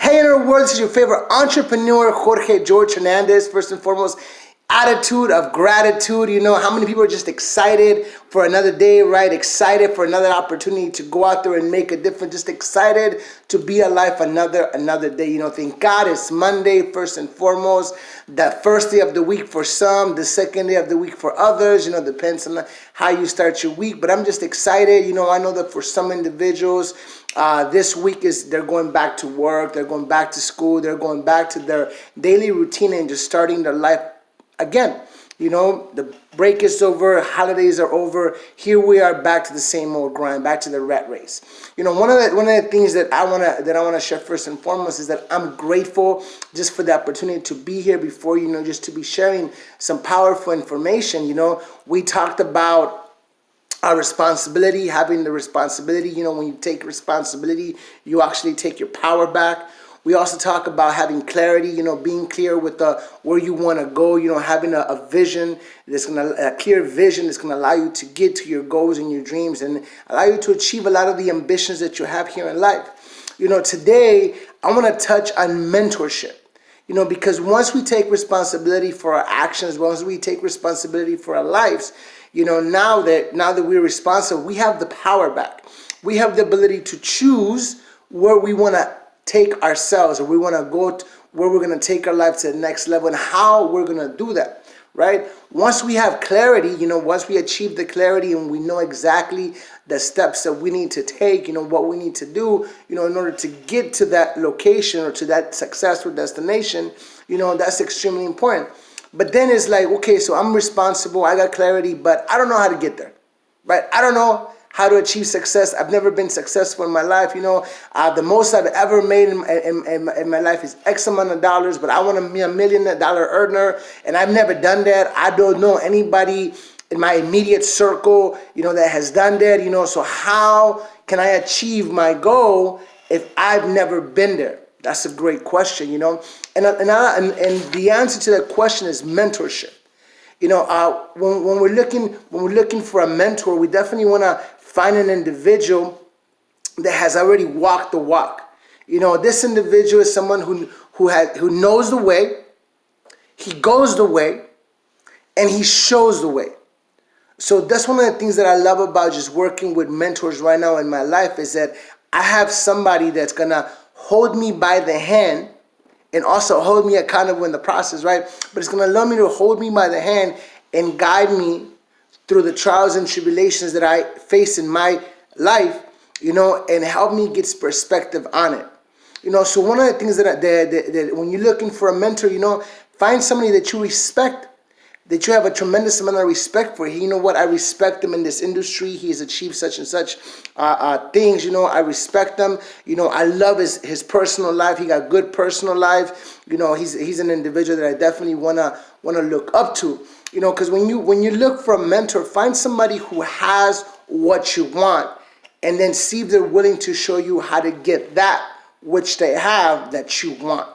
Hey, in our world, this is your favorite entrepreneur, Jorge George Hernandez. First and foremost, attitude of gratitude. You know, how many people are just excited for another day, right? Excited for another opportunity to go out there and make a difference. Just excited to be alive another day. You know, thank God it's Monday, first and foremost. The first day of the week for some, the second day of the week for others. You know, depends on how you start your week. But I'm just excited. You know, I know that for some individuals, this week they're going back to work, they're going back to school, they're going back to their daily routine and just starting their life again. You know, the break is over, holidays are over. Here we are back to the same old grind, back to the rat race. You know, one of the things that I wanna share first and foremost is that I'm grateful just for the opportunity to be here before, you know, just to be sharing some powerful information. You know, we talked about our responsibility, having the responsibility. You know, when you take responsibility, you actually take your power back. We also talk about having clarity, you know, being clear with where you want to go, you know, having a vision a clear vision that's going to allow you to get to your goals and your dreams and allow you to achieve a lot of the ambitions that you have here in life. You know, today I want to touch on mentorship. You know, because once we take responsibility for our actions, once we take responsibility for our lives, you know, now that we're responsible, we have the power back. We have the ability to choose where we want to take ourselves, or we want to go where we're going to take our life to the next level and how we're going to do that, right? Once we have clarity, you know, once we achieve the clarity and we know exactly the steps that we need to take, you know, what we need to do, you know, in order to get to that location or to that successful destination, you know, that's extremely important. But then it's like, okay, so I'm responsible, I got clarity, but I don't know how to get there, right? I don't know how to achieve success. I've never been successful in my life. You know, the most I've ever made in my life is X amount of dollars, but I want to be $1 million earner, and I've never done that. I don't know anybody in my immediate circle, you know, that has done that, you know, so how can I achieve my goal if I've never been there? That's a great question, you know, and the answer to that question is mentorship. You know, when we're looking for a mentor, we definitely want to find an individual that has already walked the walk. You know, this individual is someone who knows the way, he goes the way, and he shows the way. So that's one of the things that I love about just working with mentors right now in my life, is that I have somebody that's gonna hold me by the hand and also hold me accountable in the process, right? But it's gonna allow me to hold me by the hand and guide me through the trials and tribulations that I face in my life, you know, and help me get perspective on it. You know, so one of the things that when you're looking for a mentor, you know, find somebody that you respect, that you have a tremendous amount of respect for. You know what, I respect him in this industry. He has achieved such and such things. You know, I respect him. You know, I love his personal life. He got good personal life. You know, he's an individual that I definitely wanna look up to. You know, because when you look for a mentor, find somebody who has what you want, and then see if they're willing to show you how to get that which they have that you want.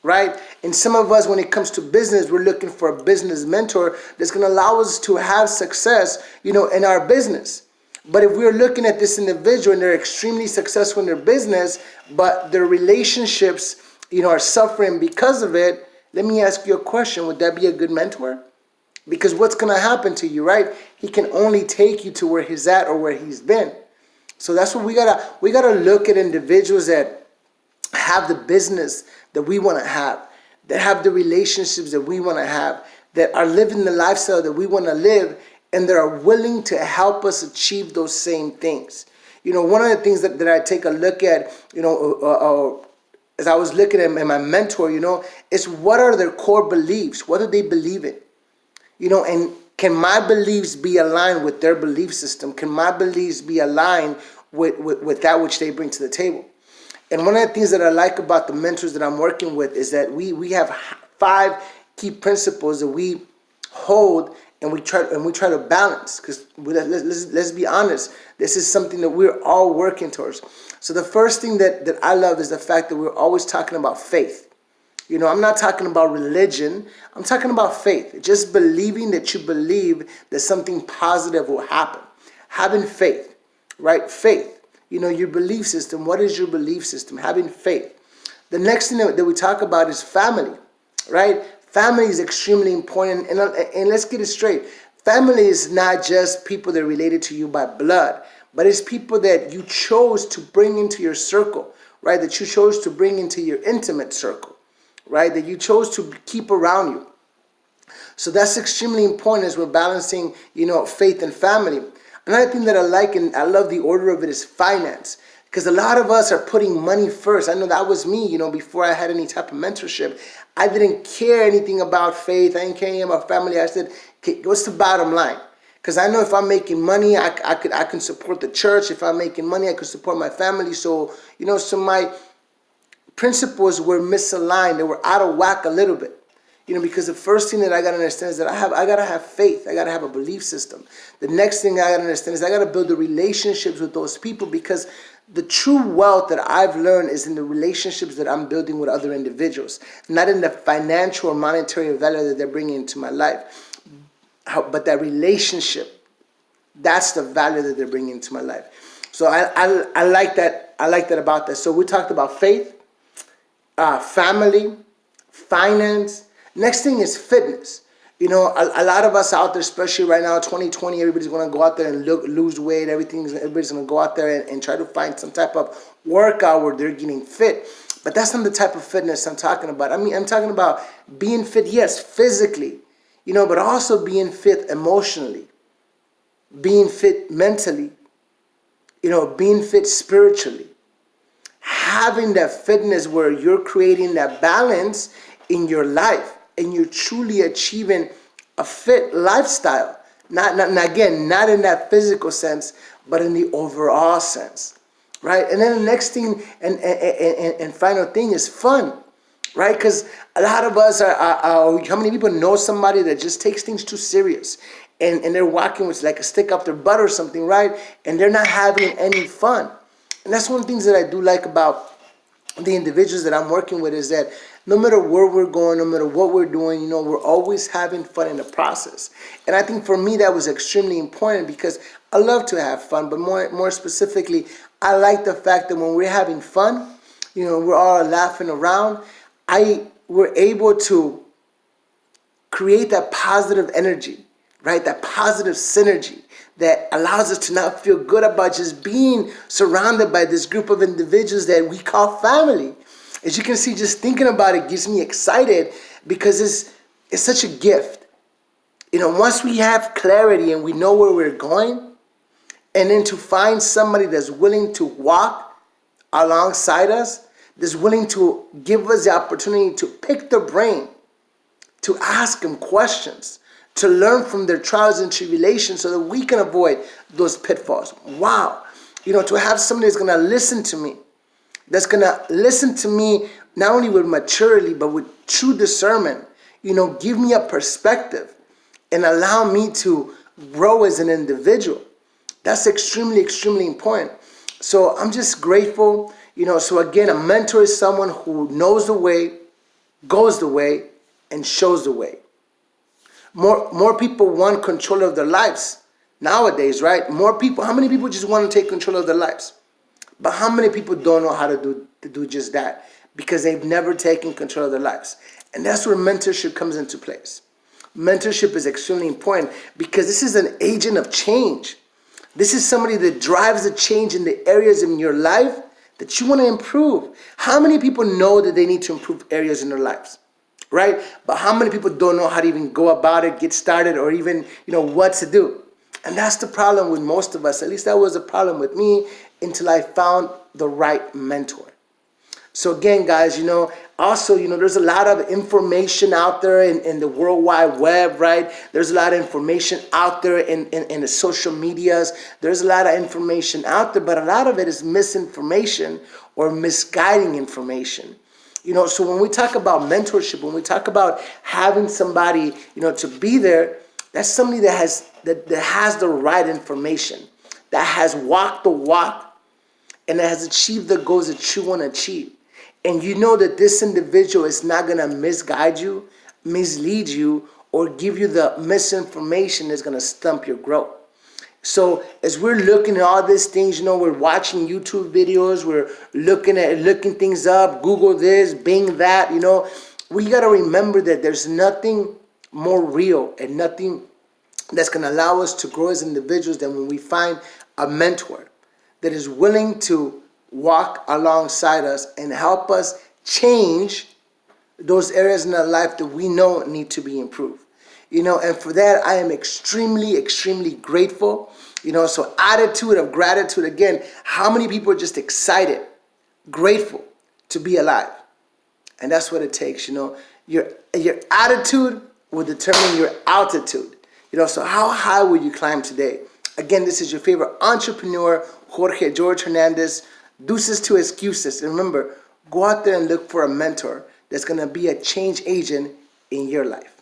Right? And some of us, when it comes to business, we're looking for a business mentor that's going to allow us to have success, you know, in our business. But if we're looking at this individual and they're extremely successful in their business, but their relationships, you know, are suffering because of it, let me ask you a question. Would that be a good mentor? Because what's going to happen to you, right? He can only take you to where he's at or where he's been. So that's what we gotta look at individuals that have the business that we want to have, that have the relationships that we want to have, that are living the lifestyle that we want to live, and that are willing to help us achieve those same things. You know, one of the things that I take a look at, you know, as I was looking at my mentor, you know, is what are their core beliefs? What do they believe in? You know, and can my beliefs be aligned with their belief system? Can my beliefs be aligned with that which they bring to the table? And one of the things that I like about the mentors that I'm working with is that we have 5 key principles that we hold and we try to balance. Because let's be honest, this is something that we're all working towards. So the first thing that I love is the fact that we're always talking about faith. You know, I'm not talking about religion. I'm talking about faith. Just believing that you believe that something positive will happen. Having faith, right? Faith. You know, your belief system. What is your belief system? Having faith. The next thing that we talk about is family, right? Family is extremely important. And let's get it straight. Family is not just people that are related to you by blood, but it's people that you chose to bring into your circle, right? That you chose to bring into your intimate circle, right? That you chose to keep around you. So that's extremely important as we're balancing, faith and family. Another thing that I like and I love the order of it is finance. Because a lot of us are putting money first. I know that was me, before I had any type of mentorship. I didn't care anything about faith. I didn't care anything about family. I said, okay, what's the bottom line? Because I know if I'm making money, I can support the church. If I'm making money, I can support my family. So, so my principles were misaligned. They were out of whack a little bit. Because the first thing that I got to understand is that I got to have faith. I got to have a belief system. The next thing I got to understand is I got to build the relationships with those people, because the true wealth that I've learned is in the relationships that I'm building with other individuals, not in the financial or monetary value that they're bringing into my life. But that relationship, that's the value that they're bringing into my life. So I like that. I like that about that. So we talked about faith, family, finance. Next thing is fitness. A lot of us out there, especially right now, 2020, everybody's going to go out there and lose weight. Everybody's going to go out there and try to find some type of workout where they're getting fit. But that's not the type of fitness I'm talking about. I'm talking about being fit, yes, physically, but also being fit emotionally, being fit mentally, being fit spiritually. Having that fitness where you're creating that balance in your life and you're truly achieving a fit lifestyle. Not in that physical sense, but in the overall sense, right? And then the next thing and final thing is fun, right? Because a lot of us are how many people know somebody that just takes things too serious and they're walking with like a stick up their butt or something, right? And they're not having any fun. And that's one of the things that I do like about the individuals that I'm working with, is that no matter where we're going, no matter what we're doing, we're always having fun in the process. And I think for me that was extremely important, because I love to have fun, but more specifically, I like the fact that when we're having fun, we're all laughing around, we're able to create that positive energy, right? That positive synergy that allows us to not feel good about just being surrounded by this group of individuals that we call family. As you can see, just thinking about it gets me excited, because it's such a gift. Once we have clarity and we know where we're going, and then to find somebody that's willing to walk alongside us, that's willing to give us the opportunity to pick their brain, to ask them questions, to learn from their trials and tribulations so that we can avoid those pitfalls. Wow. To have somebody that's going to listen to me, that's going to listen to me not only with maturity, but with true discernment, give me a perspective and allow me to grow as an individual. That's extremely, extremely important. So I'm just grateful. So again, a mentor is someone who knows the way, goes the way, and shows the way. More people want control of their lives nowadays, right? How many people just want to take control of their lives? But how many people don't know how to do just that? Because they've never taken control of their lives. And that's where mentorship comes into place. Mentorship is extremely important, because this is an agent of change. This is somebody that drives the change in the areas in your life that you want to improve. How many people know that they need to improve areas in their lives? Right? But how many people don't know how to even go about it, get started, or even, what to do? And that's the problem with most of us. At least that was the problem with me until I found the right mentor. So again, guys, also, there's a lot of information out there in the World Wide Web, right? There's a lot of information out there in the social medias. There's a lot of information out there, but a lot of it is misinformation or misguiding information. So when we talk about mentorship, when we talk about having somebody, to be there, that's somebody that has the right information, that has walked the walk, and that has achieved the goals that you want to achieve. And you know that this individual is not going to misguide you, mislead you, or give you the misinformation that's going to stump your growth. So as we're looking at all these things, we're watching YouTube videos, we're looking things up, Google this, Bing that, we got to remember that there's nothing more real and nothing that's going to allow us to grow as individuals than when we find a mentor that is willing to walk alongside us and help us change those areas in our life that we know need to be improved. And for that, I am extremely, extremely grateful. So attitude of gratitude, again, how many people are just excited, grateful to be alive? And that's what it takes, Your attitude will determine your altitude. So how high will you climb today? Again, this is your favorite entrepreneur, Jorge George Hernandez. Deuces to excuses. And remember, go out there and look for a mentor that's going to be a change agent in your life.